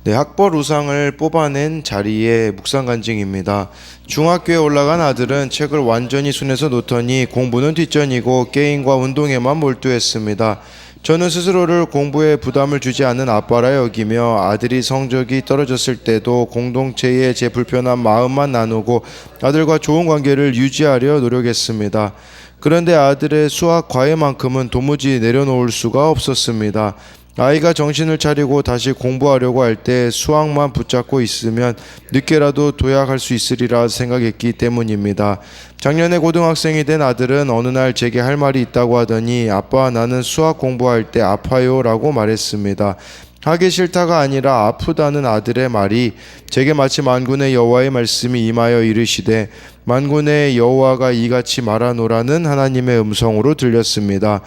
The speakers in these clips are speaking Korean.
네, 학벌 우상을 뽑아낸 자리의 묵상 간증입니다. 중학교에 올라간 아들은 책을 완전히 손에서 놓더니 공부는 뒷전이고 게임과 운동에만 몰두했습니다. 저는 스스로를 공부에 부담을 주지 않는 아빠라 여기며 아들이 성적이 떨어졌을 때도 공동체에 제 불편한 마음만 나누고 아들과 좋은 관계를 유지하려 노력했습니다. 그런데 아들의 수학 과외만큼은 도무지 내려놓을 수가 없었습니다. 아이가 정신을 차리고 다시 공부하려고 할 때 수학만 붙잡고 있으면 늦게라도 도약할 수 있으리라 생각했기 때문입니다. 작년에 고등학생이 된 아들은 어느 날 제게 할 말이 있다고 하더니 아빠 나는 수학 공부할 때 아파요 라고 말했습니다. 하기 싫다가 아니라 아프다는 아들의 말이 제게 마치 만군의 여호와의 말씀이 임하여 이르시되 만군의 여호와가 이같이 말하노라는 하나님의 음성으로 들렸습니다.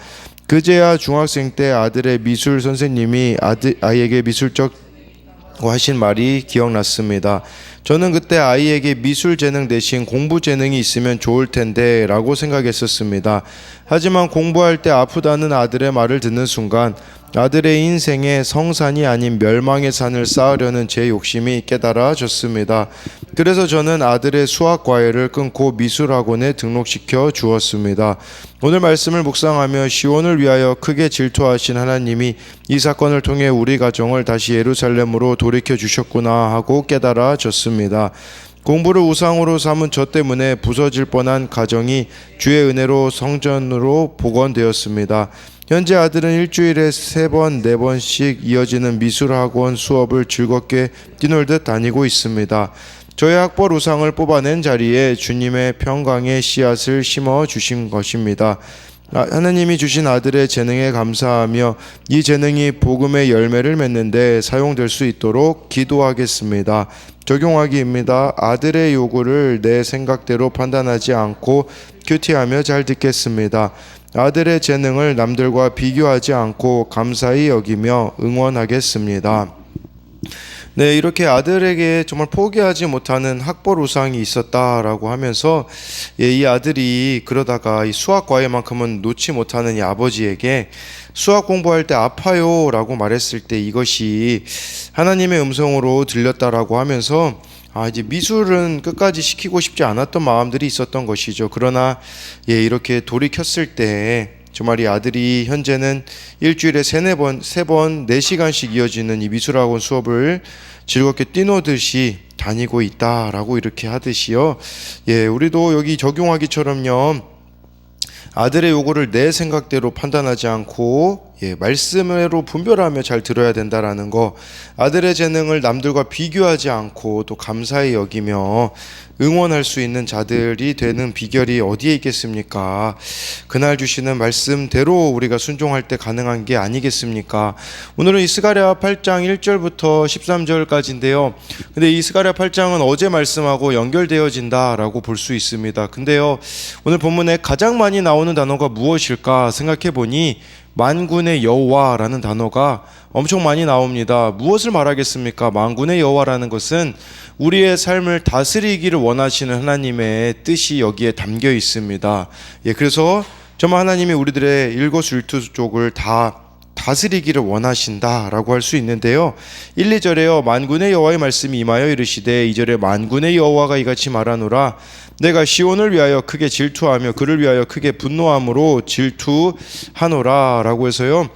그제야 중학생 때 아들의 미술 선생님이 아이에게 미술적 하신 말이 기억났습니다. 저는 그때 아이에게 미술 재능 대신 공부 재능이 있으면 좋을 텐데 라고 생각했었습니다. 하지만 공부할 때 아프다는 아들의 말을 듣는 순간 아들의 인생에 성산이 아닌 멸망의 산을 쌓으려는 제 욕심이 깨달아졌습니다. 그래서 저는 아들의 수학 과외를 끊고 미술학원에 등록시켜 주었습니다. 오늘 말씀을 묵상하며 시온을 위하여 크게 질투하신 하나님이 이 사건을 통해 우리 가정을 다시 예루살렘으로 돌이켜 주셨구나 하고 깨달아졌습니다. 공부를 우상으로 삼은 저 때문에 부서질 뻔한 가정이 주의 은혜로 성전으로 복원되었습니다. 현재 아들은 일주일에 3번, 4번씩 이어지는 미술학원 수업을 즐겁게 뛰놀듯 다니고 있습니다. 저의 학벌 우상을 뽑아낸 자리에 주님의 평강의 씨앗을 심어 주신 것입니다. 하나님이 주신 아들의 재능에 감사하며 이 재능이 복음의 열매를 맺는데 사용될 수 있도록 기도하겠습니다. 적용하기입니다. 아들의 요구를 내 생각대로 판단하지 않고 큐티하며 잘 듣겠습니다. 아들의 재능을 남들과 비교하지 않고 감사히 여기며 응원하겠습니다. 네, 이렇게 아들에게 정말 포기하지 못하는 학벌 우상이 있었다라고 하면서 이 아들이 그러다가 이 수학 과외만큼은 놓지 못하는 이 아버지에게 수학 공부할 때 아파요 라고 말했을 때 이것이 하나님의 음성으로 들렸다라고 하면서 이제 미술은 끝까지 시키고 싶지 않았던 마음들이 있었던 것이죠. 그러나 이렇게 돌이켰을 때 정말 이 아들이 현재는 일주일에 3번, 4시간씩 이어지는 이 미술학원 수업을 즐겁게 뛰노듯이 다니고 있다라고 이렇게 하듯이요. 우리도 여기 적용하기처럼요. 아들의 요구를 내 생각대로 판단하지 않고 말씀으로 분별하며 잘 들어야 된다라는 거, 아들의 재능을 남들과 비교하지 않고 또 감사히 여기며 응원할 수 있는 자들이 되는 비결이 어디에 있겠습니까? 그날 주시는 말씀대로 우리가 순종할 때 가능한 게 아니겠습니까? 오늘은 이 스가랴 8장 1절부터 13절까지인데요. 근데 이 스가랴 8장은 어제 말씀하고 연결되어진다라고 볼 수 있습니다. 근데요, 오늘 본문에 가장 많이 나오는 단어가 무엇일까 생각해 보니 만군의 여호와라는 단어가 엄청 많이 나옵니다. 무엇을 말하겠습니까? 만군의 여호와라는 것은 우리의 삶을 다스리기를 원하시는 하나님의 뜻이 여기에 담겨 있습니다. 그래서 정말 하나님이 우리들의 일거수일투족을 다 다스리기를 원하신다라고 할 수 있는데요. 1, 2절에요. 만군의 여호와의 말씀이 임하여 이르시되 2절에 만군의 여호와가 이같이 말하노라 내가 시온을 위하여 크게 질투하며 그를 위하여 크게 분노함으로 질투하노라 라고 해서요.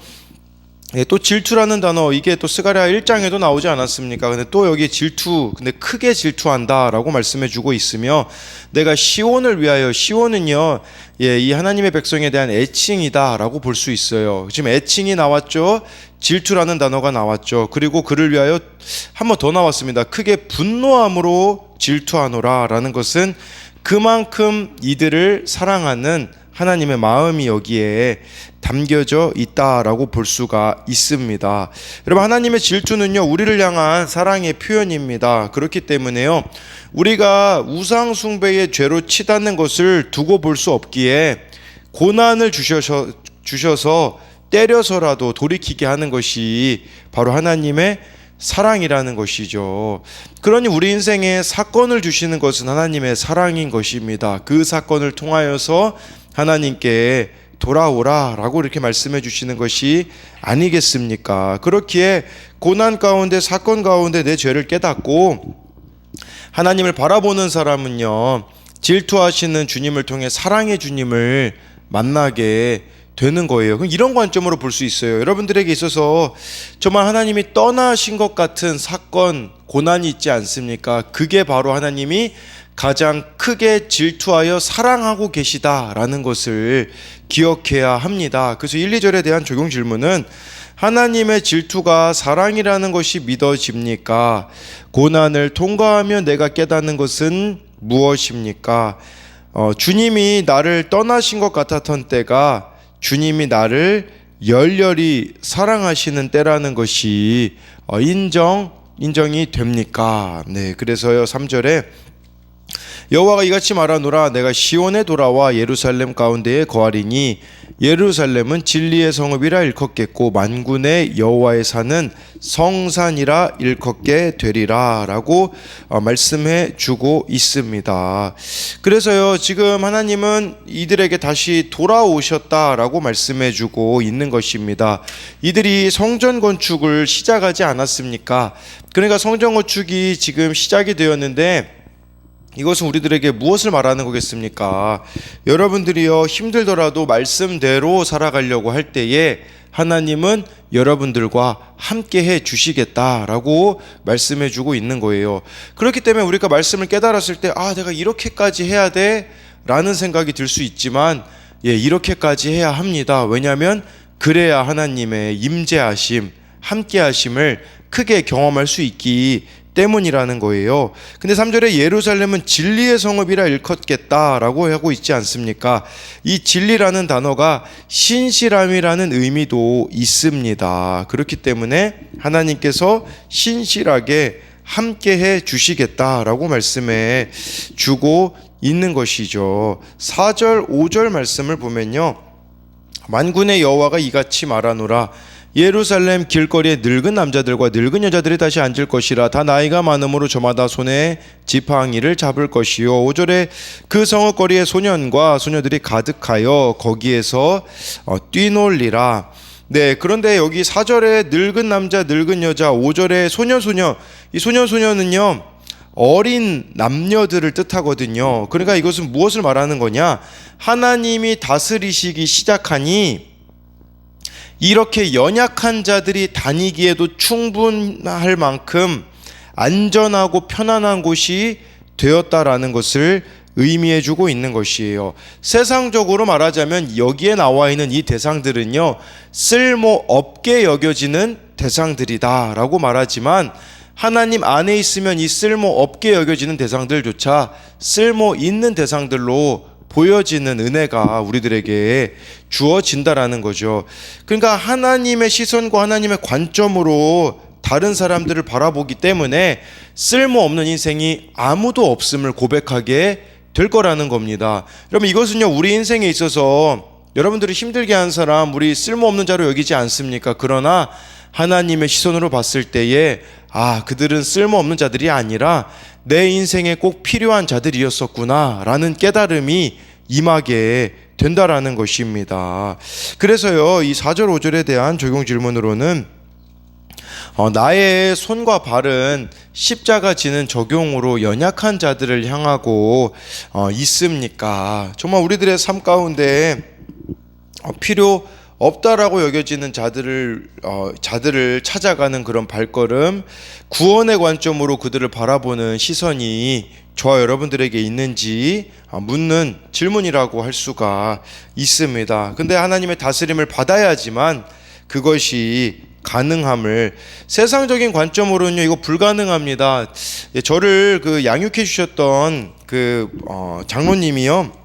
또 질투라는 단어, 이게 또 스가랴 1장에도 나오지 않았습니까? 근데 또 여기 질투, 근데 크게 질투한다 라고 말씀해 주고 있으며 내가 시온을 위하여, 시온은요 이 하나님의 백성에 대한 애칭이다 라고 볼 수 있어요. 지금 애칭이 나왔죠. 질투라는 단어가 나왔죠. 그리고 그를 위하여 한 번 더 나왔습니다. 크게 분노함으로 질투하노라 라는 것은 그만큼 이들을 사랑하는 하나님의 마음이 여기에 담겨져 있다라고 볼 수가 있습니다. 여러분, 하나님의 질투는요 우리를 향한 사랑의 표현입니다. 그렇기 때문에요 우리가 우상 숭배의 죄로 치닫는 것을 두고 볼 수 없기에 고난을 주셔서 때려서라도 돌이키게 하는 것이 바로 하나님의 사랑이라는 것이죠. 그러니 우리 인생에 사건을 주시는 것은 하나님의 사랑인 것입니다. 그 사건을 통하여서 하나님께 돌아오라라고 이렇게 말씀해 주시는 것이 아니겠습니까? 그렇기에 고난 가운데 사건 가운데 내 죄를 깨닫고 하나님을 바라보는 사람은요, 질투하시는 주님을 통해 사랑의 주님을 만나게 되는 거예요. 그럼 이런 관점으로 볼 수 있어요. 여러분들에게 있어서 정말 하나님이 떠나신 것 같은 사건, 고난이 있지 않습니까? 그게 바로 하나님이 가장 크게 질투하여 사랑하고 계시다라는 것을 기억해야 합니다. 그래서 1, 2절에 대한 적용 질문은 하나님의 질투가 사랑이라는 것이 믿어집니까? 고난을 통과하며 내가 깨닫는 것은 무엇입니까? 주님이 나를 떠나신 것 같았던 때가 주님이 나를 열렬히 사랑하시는 때라는 것이 인정이 됩니까? 네, 그래서요 3절에 여호와가 이같이 말하노라 내가 시온에 돌아와 예루살렘 가운데에 거하리니 예루살렘은 진리의 성읍이라 일컫겠고 만군의 여호와의 산은 성산이라 일컫게 되리라 라고 말씀해 주고 있습니다. 그래서요 지금 하나님은 이들에게 다시 돌아오셨다라고 말씀해 주고 있는 것입니다. 이들이 성전 건축을 시작하지 않았습니까? 그러니까 성전 건축이 지금 시작이 되었는데 이것은 우리들에게 무엇을 말하는 거겠습니까? 여러분들이요 힘들더라도 말씀대로 살아가려고 할 때에 하나님은 여러분들과 함께 해 주시겠다라고 말씀해 주고 있는 거예요. 그렇기 때문에 우리가 말씀을 깨달았을 때 내가 이렇게까지 해야 돼? 라는 생각이 들 수 있지만 이렇게까지 해야 합니다. 왜냐하면 그래야 하나님의 임재하심, 함께 하심을 크게 경험할 수 있기 때문이라는 거예요. 근데 3절에 예루살렘은 진리의 성읍이라 일컫겠다라고 하고 있지 않습니까? 이 진리라는 단어가 신실함이라는 의미도 있습니다. 그렇기 때문에 하나님께서 신실하게 함께해 주시겠다라고 말씀해 주고 있는 것이죠. 4절 5절 말씀을 보면요 만군의 여호와가 이같이 말하노라 예루살렘 길거리에 늙은 남자들과 늙은 여자들이 다시 앉을 것이라 다 나이가 많음으로 저마다 손에 지팡이를 잡을 것이요 5절에 그 성읍거리에 소년과 소녀들이 가득하여 거기에서 뛰놀리라. 네, 그런데 여기 4절에 늙은 남자 늙은 여자 5절에 소녀 이 소녀는요 어린 남녀들을 뜻하거든요. 그러니까 이것은 무엇을 말하는 거냐, 하나님이 다스리시기 시작하니 이렇게 연약한 자들이 다니기에도 충분할 만큼 안전하고 편안한 곳이 되었다라는 것을 의미해 주고 있는 것이에요. 세상적으로 말하자면 여기에 나와 있는 이 대상들은요 쓸모없게 여겨지는 대상들이다 라고 말하지만 하나님 안에 있으면 이 쓸모없게 여겨지는 대상들조차 쓸모있는 대상들로 보여지는 은혜가 우리들에게 주어진다라는 거죠. 그러니까 하나님의 시선과 하나님의 관점으로 다른 사람들을 바라보기 때문에 쓸모없는 인생이 아무도 없음을 고백하게 될 거라는 겁니다. 여러분 이것은요 우리 인생에 있어서 여러분들이 힘들게 한 사람 우리 쓸모없는 자로 여기지 않습니까? 그러나 하나님의 시선으로 봤을 때에 그들은 쓸모없는 자들이 아니라 내 인생에 꼭 필요한 자들이었었구나 라는 깨달음이 임하게 된다라는 것입니다. 그래서요 이 4절 5절에 대한 적용 질문으로는 나의 손과 발은 십자가 지는 적용으로 연약한 자들을 향하고 있습니까? 정말 우리들의 삶 가운데 필요 없다라고 여겨지는 자들을 찾아가는 그런 발걸음, 구원의 관점으로 그들을 바라보는 시선이 저와 여러분들에게 있는지 묻는 질문이라고 할 수가 있습니다. 근데 하나님의 다스림을 받아야지만 그것이 가능함을, 세상적인 관점으로는요 이거 불가능합니다. 저를 양육해 주셨던 장로님이요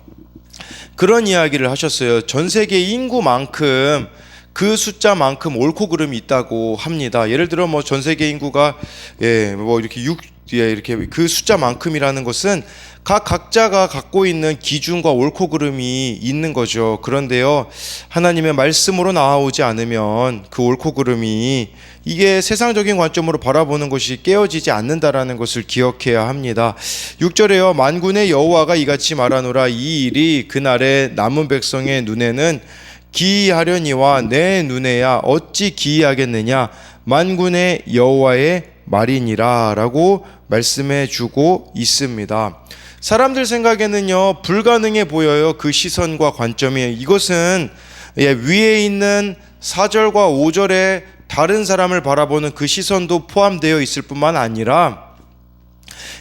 그런 이야기를 하셨어요. 전 세계 인구만큼 그 숫자만큼 옳고 그름이 있다고 합니다. 예를 들어 전 세계 인구가 이렇게 그 숫자만큼이라는 것은 각자가 갖고 있는 기준과 옳고 그름이 있는 거죠. 그런데요 하나님의 말씀으로 나오지 않으면 그 옳고 그름이 이게 세상적인 관점으로 바라보는 것이 깨어지지 않는다라는 것을 기억해야 합니다. 6절에요 만군의 여호와가 이같이 말하노라 이 일이 그날의 남은 백성의 눈에는 기이하려니와 내 눈에야 어찌 기이하겠느냐 만군의 여호와의 말이니라 라고 말씀해 주고 있습니다. 사람들 생각에는요 불가능해 보여요. 그 시선과 관점이. 이것은 위에 있는 4절과 5절에 다른 사람을 바라보는 그 시선도 포함되어 있을 뿐만 아니라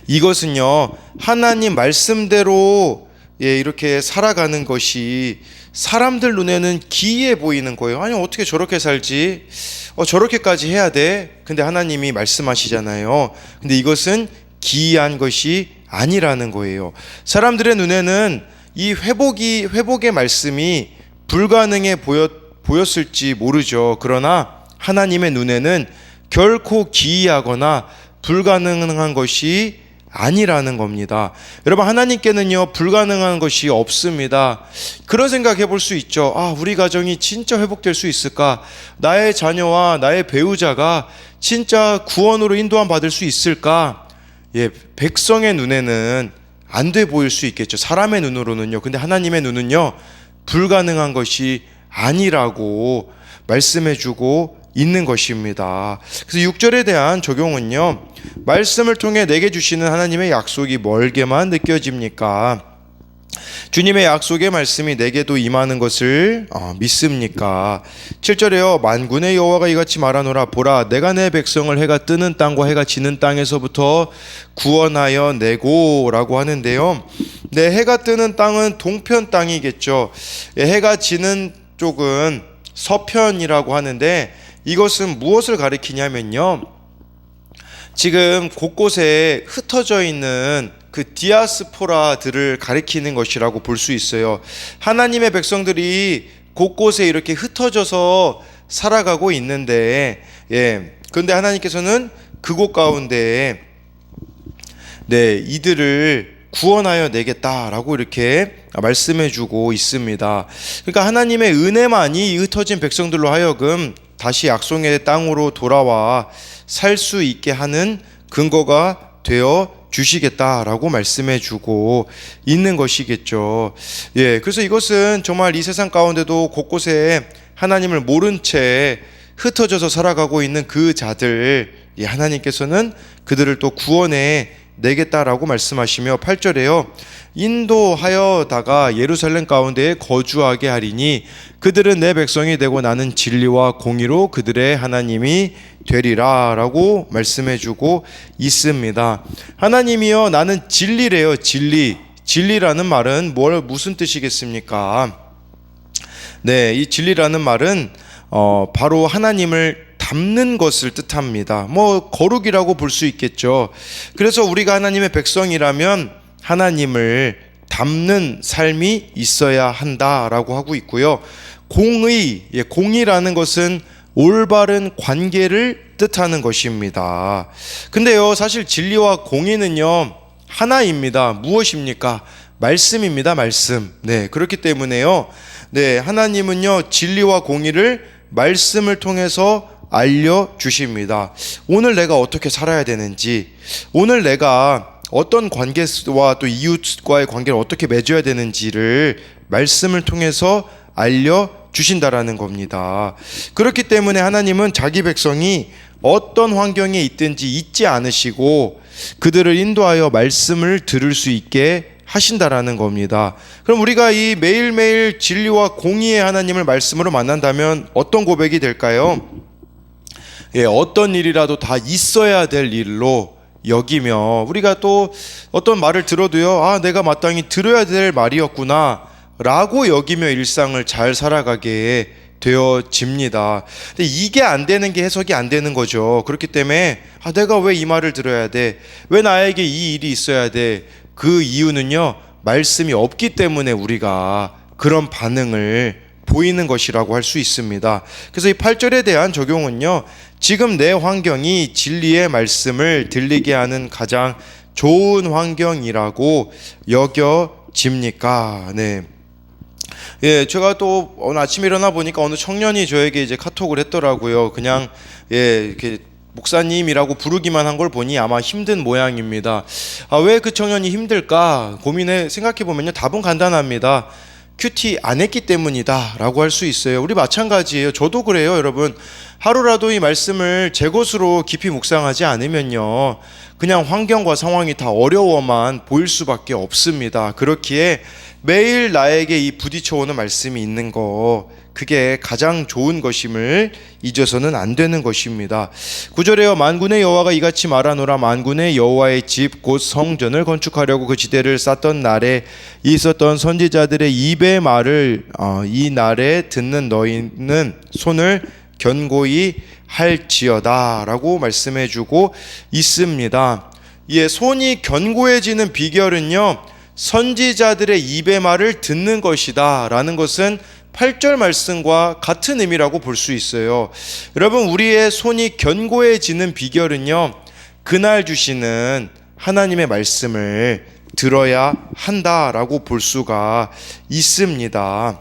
이것은요 하나님 말씀대로 이렇게 살아가는 것이 사람들 눈에는 기이해 보이는 거예요. 아니 어떻게 저렇게 살지? 저렇게까지 해야 돼? 근데 하나님이 말씀하시잖아요. 근데 이것은 기이한 것이 아니라는 거예요. 사람들의 눈에는 이 회복의 말씀이 불가능해 보였을지 모르죠. 그러나 하나님의 눈에는 결코 기이하거나 불가능한 것이 아니라는 겁니다. 여러분 하나님께는요 불가능한 것이 없습니다. 그런 생각해 볼 수 있죠. 우리 가정이 진짜 회복될 수 있을까? 나의 자녀와 나의 배우자가 진짜 구원으로 인도함 받을 수 있을까? 백성의 눈에는 안 돼 보일 수 있겠죠. 사람의 눈으로는요. 근데 하나님의 눈은요 불가능한 것이 아니라고 말씀해 주고 있는 것입니다. 그래서 6절에 대한 적용은요 말씀을 통해 내게 주시는 하나님의 약속이 멀게만 느껴집니까? 주님의 약속의 말씀이 내게도 임하는 것을 믿습니까? 7절에요 만군의 여호와가 이같이 말하노라 보라 내가 내 백성을 해가 뜨는 땅과 해가 지는 땅에서부터 구원하여 내고 라고 하는데요. 해가 뜨는 땅은 동편 땅이겠죠. 해가 지는 쪽은 서편이라고 하는데 이것은 무엇을 가리키냐면요 지금 곳곳에 흩어져 있는 그 디아스포라들을 가리키는 것이라고 볼 수 있어요. 하나님의 백성들이 곳곳에 이렇게 흩어져서 살아가고 있는데 그런데 하나님께서는 그곳 가운데 이들을 구원하여 내겠다라고 이렇게 말씀해 주고 있습니다. 그러니까 하나님의 은혜만이 흩어진 백성들로 하여금 다시 약속의 땅으로 돌아와 살 수 있게 하는 근거가 되어 주시겠다라고 말씀해 주고 있는 것이겠죠. 그래서 이것은 정말 이 세상 가운데도 곳곳에 하나님을 모른 채 흩어져서 살아가고 있는 그 자들, 하나님께서는 그들을 또 구원해 내겠다라고 말씀하시며 8절에요. 인도하여다가 예루살렘 가운데에 거주하게 하리니 그들은 내 백성이 되고 나는 진리와 공의로 그들의 하나님이 되리라 라고 말씀해주고 있습니다. 하나님이여 나는 진리래요. 진리라는 말은 무슨 뜻이겠습니까? 이 진리라는 말은 바로 하나님을 닮는 것을 뜻합니다. 거룩이라고 볼 수 있겠죠. 그래서 우리가 하나님의 백성이라면 하나님을 닮는 삶이 있어야 한다라고 하고 있고요. 공의라는 것은 올바른 관계를 뜻하는 것입니다. 근데요, 사실 진리와 공의는요, 하나입니다. 무엇입니까? 말씀입니다. 말씀. 그렇기 때문에요. 하나님은요, 진리와 공의를 말씀을 통해서 알려주십니다. 오늘 내가 어떻게 살아야 되는지, 오늘 내가 어떤 관계와 또 이웃과의 관계를 어떻게 맺어야 되는지를 말씀을 통해서 알려주신다라는 겁니다. 그렇기 때문에 하나님은 자기 백성이 어떤 환경에 있든지 잊지 않으시고 그들을 인도하여 말씀을 들을 수 있게 하신다라는 겁니다. 그럼 우리가 이 매일매일 진리와 공의의 하나님을 말씀으로 만난다면 어떤 고백이 될까요? 어떤 일이라도 다 있어야 될 일로 여기며 우리가 또 어떤 말을 들어도요, 내가 마땅히 들어야 될 말이었구나 라고 여기며 일상을 잘 살아가게 되어집니다. 근데 이게 안 되는 게 해석이 안 되는 거죠. 그렇기 때문에 내가 왜 이 말을 들어야 돼? 왜 나에게 이 일이 있어야 돼? 그 이유는요, 말씀이 없기 때문에 우리가 그런 반응을 보이는 것이라고 할 수 있습니다. 그래서 이 8절에 대한 적용은요, 지금 내 환경이 진리의 말씀을 들리게 하는 가장 좋은 환경이라고 여겨집니까? 제가 또 오늘 아침에 일어나 보니까 어느 청년이 저에게 이제 카톡을 했더라고요. 그냥 이렇게 목사님이라고 부르기만 한 걸 보니 아마 힘든 모양입니다. 왜 그 청년이 힘들까 생각해 보면요, 답은 간단합니다. 큐티 안 했기 때문이다 라고 할 수 있어요. 우리 마찬가지예요. 저도 그래요, 여러분. 하루라도 이 말씀을 제 것으로 깊이 묵상하지 않으면요, 그냥 환경과 상황이 다 어려워만 보일 수밖에 없습니다. 그렇기에 매일 나에게 이 부딪혀오는 말씀이 있는 거, 그게 가장 좋은 것임을 잊어서는 안 되는 것입니다. 9절에요. 만군의 여호와가 이같이 말하노라. 만군의 여호와의 집 곧 성전을 건축하려고 그 지대를 쌓던 날에 있었던 선지자들의 입의 말을 이 날에 듣는 너희는 손을 견고히 할지어다 라고 말씀해 주고 있습니다. 예, 손이 견고해지는 비결은요, 선지자들의 입의 말을 듣는 것이다 라는 것은 8절 말씀과 같은 의미라고 볼 수 있어요. 여러분, 우리의 손이 견고해지는 비결은요, 그날 주시는 하나님의 말씀을 들어야 한다라고 볼 수가 있습니다.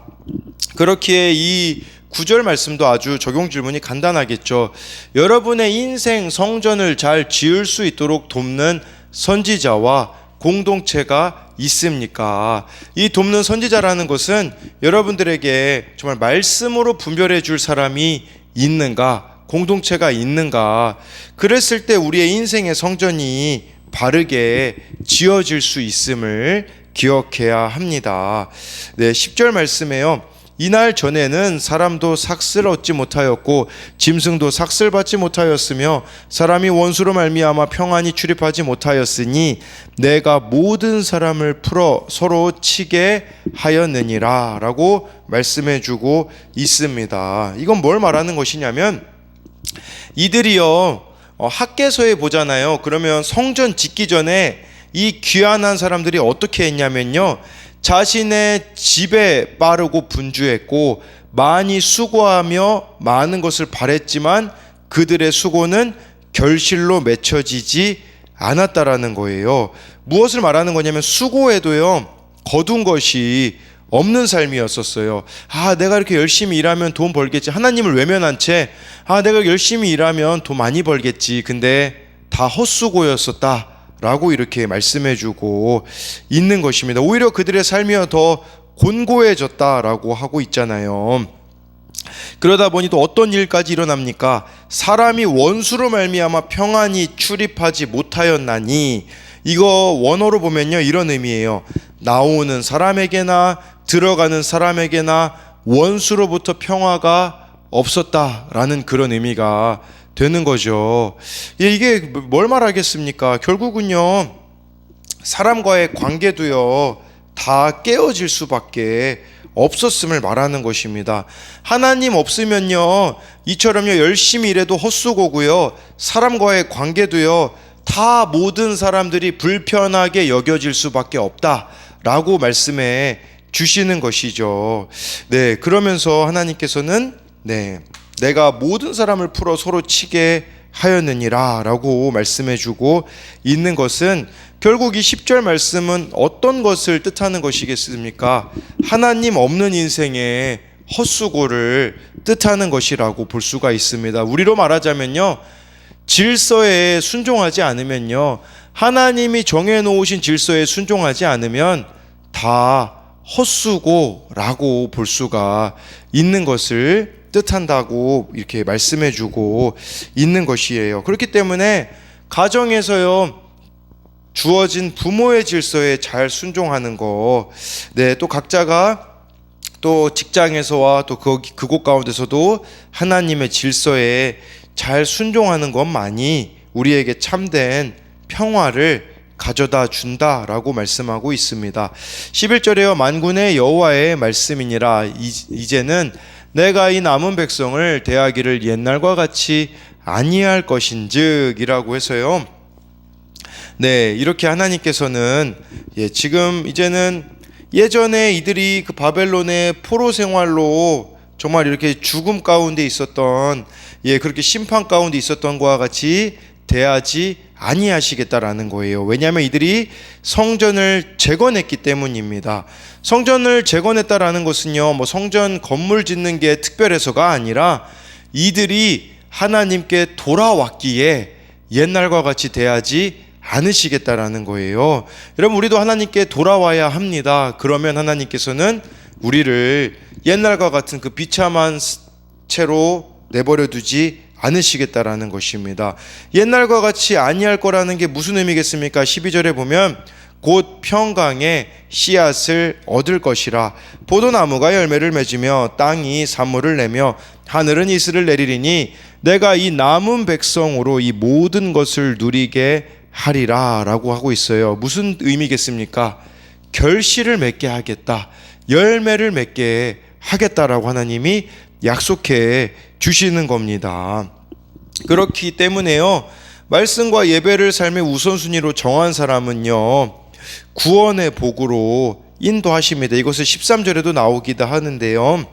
그렇기에 이 9절 말씀도 아주 적용 질문이 간단하겠죠. 여러분의 인생 성전을 잘 지을 수 있도록 돕는 선지자와 공동체가 있습니까? 이 돕는 선지자라는 것은 여러분들에게 정말 말씀으로 분별해 줄 사람이 있는가, 공동체가 있는가, 그랬을 때 우리의 인생의 성전이 바르게 지어질 수 있음을 기억해야 합니다. 네, 10절 말씀에요. 이날 전에는 사람도 삭슬 얻지 못하였고 짐승도 삭슬 받지 못하였으며 사람이 원수로 말미암아 평안히 출입하지 못하였으니 내가 모든 사람을 풀어 서로 치게 하였느니라 라고 말씀해 주고 있습니다. 이건 뭘 말하는 것이냐면, 이들이요, 학개서에 보잖아요. 그러면 성전 짓기 전에 이 귀환한 사람들이 어떻게 했냐면요, 자신의 집에 빠르고 분주했고 많이 수고하며 많은 것을 바랬지만 그들의 수고는 결실로 맺혀지지 않았다라는 거예요. 무엇을 말하는 거냐면, 수고해도요 거둔 것이 없는 삶이었었어요. 내가 이렇게 열심히 일하면 돈 벌겠지. 하나님을 외면한 채 내가 열심히 일하면 돈 많이 벌겠지. 근데 다 헛수고였었다 라고 이렇게 말씀해주고 있는 것입니다. 오히려 그들의 삶이 더 곤고해졌다라고 하고 있잖아요. 그러다 보니 또 어떤 일까지 일어납니까? 사람이 원수로 말미암아 평안히 출입하지 못하였나니, 이거 원어로 보면요 이런 의미예요. 나오는 사람에게나 들어가는 사람에게나 원수로부터 평화가 없었다라는 그런 의미가 되는 거죠. 이게 뭘 말하겠습니까? 결국은요, 사람과의 관계도요 다 깨어질 수밖에 없었음을 말하는 것입니다. 하나님 없으면요, 이처럼요 열심히 일해도 헛수고고요, 사람과의 관계도요 다 모든 사람들이 불편하게 여겨질 수밖에 없다라고 말씀해 주시는 것이죠. 네, 그러면서 하나님께서는 내가 모든 사람을 풀어 서로 치게 하였느니라 라고 말씀해 주고 있는 것은, 결국 이 10절 말씀은 어떤 것을 뜻하는 것이겠습니까? 하나님 없는 인생의 헛수고를 뜻하는 것이라고 볼 수가 있습니다. 우리로 말하자면요, 질서에 순종하지 않으면요, 하나님이 정해놓으신 질서에 순종하지 않으면 다 헛수고라고 볼 수가 있는 것을 뜻한다고 이렇게 말씀해주고 있는 것이에요. 그렇기 때문에 가정에서요, 주어진 부모의 질서에 잘 순종하는 거, 또 각자가 또 직장에서와 또 그곳 가운데서도 하나님의 질서에 잘 순종하는 것만이 우리에게 참된 평화를 가져다 준다라고 말씀하고 있습니다. 11절에요. 만군의 여호와의 말씀이니라. 이제는 내가 이 남은 백성을 대하기를 옛날과 같이 아니할 것인즉이라고 해서요. 이렇게 하나님께서는 지금 이제는 예전에 이들이 그 바벨론의 포로 생활로 정말 이렇게 죽음 가운데 있었던, 그렇게 심판 가운데 있었던 것과 같이 대하지 아니하시겠다라는 거예요. 왜냐하면 이들이 성전을 재건했기 때문입니다. 성전을 재건했다라는 것은요, 성전 건물 짓는 게 특별해서가 아니라 이들이 하나님께 돌아왔기에 옛날과 같이 대하지 않으시겠다라는 거예요. 여러분, 우리도 하나님께 돌아와야 합니다. 그러면 하나님께서는 우리를 옛날과 같은 그 비참한 채로 내버려 두지 않으시겠다라는 것입니다. 옛날과 같이 아니할 거라는 게 무슨 의미겠습니까? 12절에 보면 곧 평강에 씨앗을 얻을 것이라. 포도나무가 열매를 맺으며 땅이 산모를 내며 하늘은 이슬을 내리리니 내가 이 남은 백성으로 이 모든 것을 누리게 하리라 라고 하고 있어요. 무슨 의미겠습니까? 결실을 맺게 하겠다, 열매를 맺게 하겠다라고 하나님이 약속해 주시는 겁니다. 그렇기 때문에요, 말씀과 예배를 삶의 우선순위로 정한 사람은요, 구원의 복으로 인도하십니다. 이것을 13절에도 나오기도 하는데요,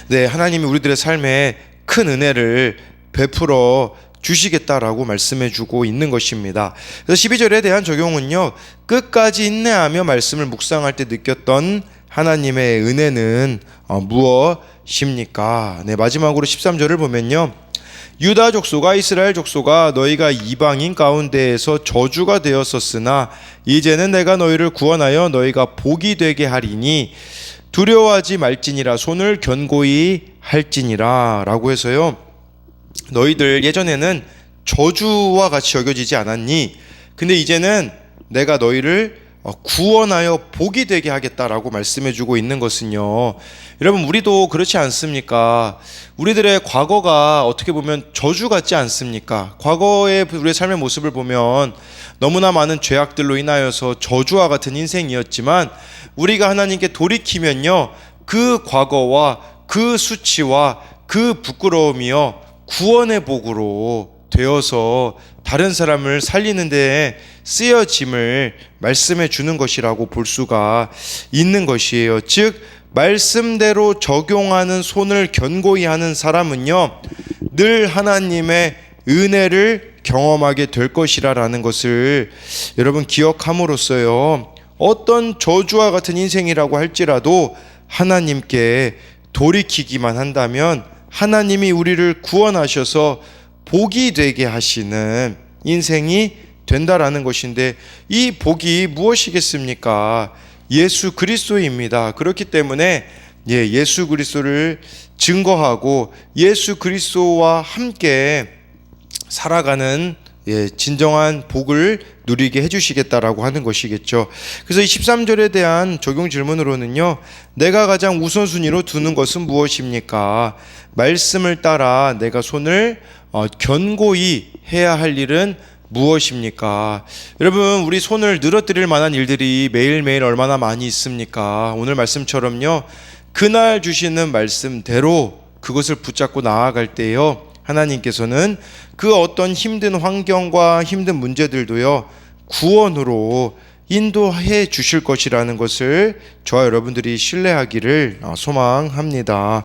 네, 하나님이 우리들의 삶에 큰 은혜를 베풀어 주시겠다라고 말씀해 주고 있는 것입니다. 그래서 12절에 대한 적용은요, 끝까지 인내하며 말씀을 묵상할 때 느꼈던 하나님의 은혜는 무엇입니까? 네, 마지막으로 13절을 보면요, 유다 족속아 이스라엘 족속아 너희가 이방인 가운데에서 저주가 되었었으나 이제는 내가 너희를 구원하여 너희가 복이 되게 하리니 두려워하지 말지니라, 손을 견고히 할지니라 라고 해서요, 너희들 예전에는 저주와 같이 여겨지지 않았니? 근데 이제는 내가 너희를 구원하여 복이 되게 하겠다라고 말씀해주고 있는 것은요, 여러분 우리도 그렇지 않습니까? 우리들의 과거가 어떻게 보면 저주 같지 않습니까? 과거의 우리의 삶의 모습을 보면 너무나 많은 죄악들로 인하여서 저주와 같은 인생이었지만, 우리가 하나님께 돌이키면요, 그 과거와 그 수치와 그 부끄러움이요 구원의 복으로 되어서 다른 사람을 살리는 데에 쓰여짐을 말씀해 주는 것이라고 볼 수가 있는 것이에요. 즉 말씀대로 적용하는 손을 견고히 하는 사람은요, 늘 하나님의 은혜를 경험하게 될 것이라는 것을 여러분 기억함으로써요, 어떤 저주와 같은 인생이라고 할지라도 하나님께 돌이키기만 한다면 하나님이 우리를 구원하셔서 복이 되게 하시는 인생이 된다라는 것인데, 이 복이 무엇이겠습니까? 예수 그리스도입니다. 그렇기 때문에 예수 그리스도를 증거하고 예수 그리스도와 함께 살아가는 진정한 복을 누리게 해주시겠다라고 하는 것이겠죠. 그래서 이 13절에 대한 적용 질문으로는요, 내가 가장 우선순위로 두는 것은 무엇입니까? 말씀을 따라 내가 손을 견고히 해야 할 일은 무엇입니까? 여러분, 우리 손을 늘어뜨릴 만한 일들이 매일매일 얼마나 많이 있습니까? 오늘 말씀처럼요, 그날 주시는 말씀대로 그것을 붙잡고 나아갈 때요, 하나님께서는 그 어떤 힘든 환경과 힘든 문제들도요 구원으로 인도해 주실 것이라는 것을 저와 여러분들이 신뢰하기를 소망합니다.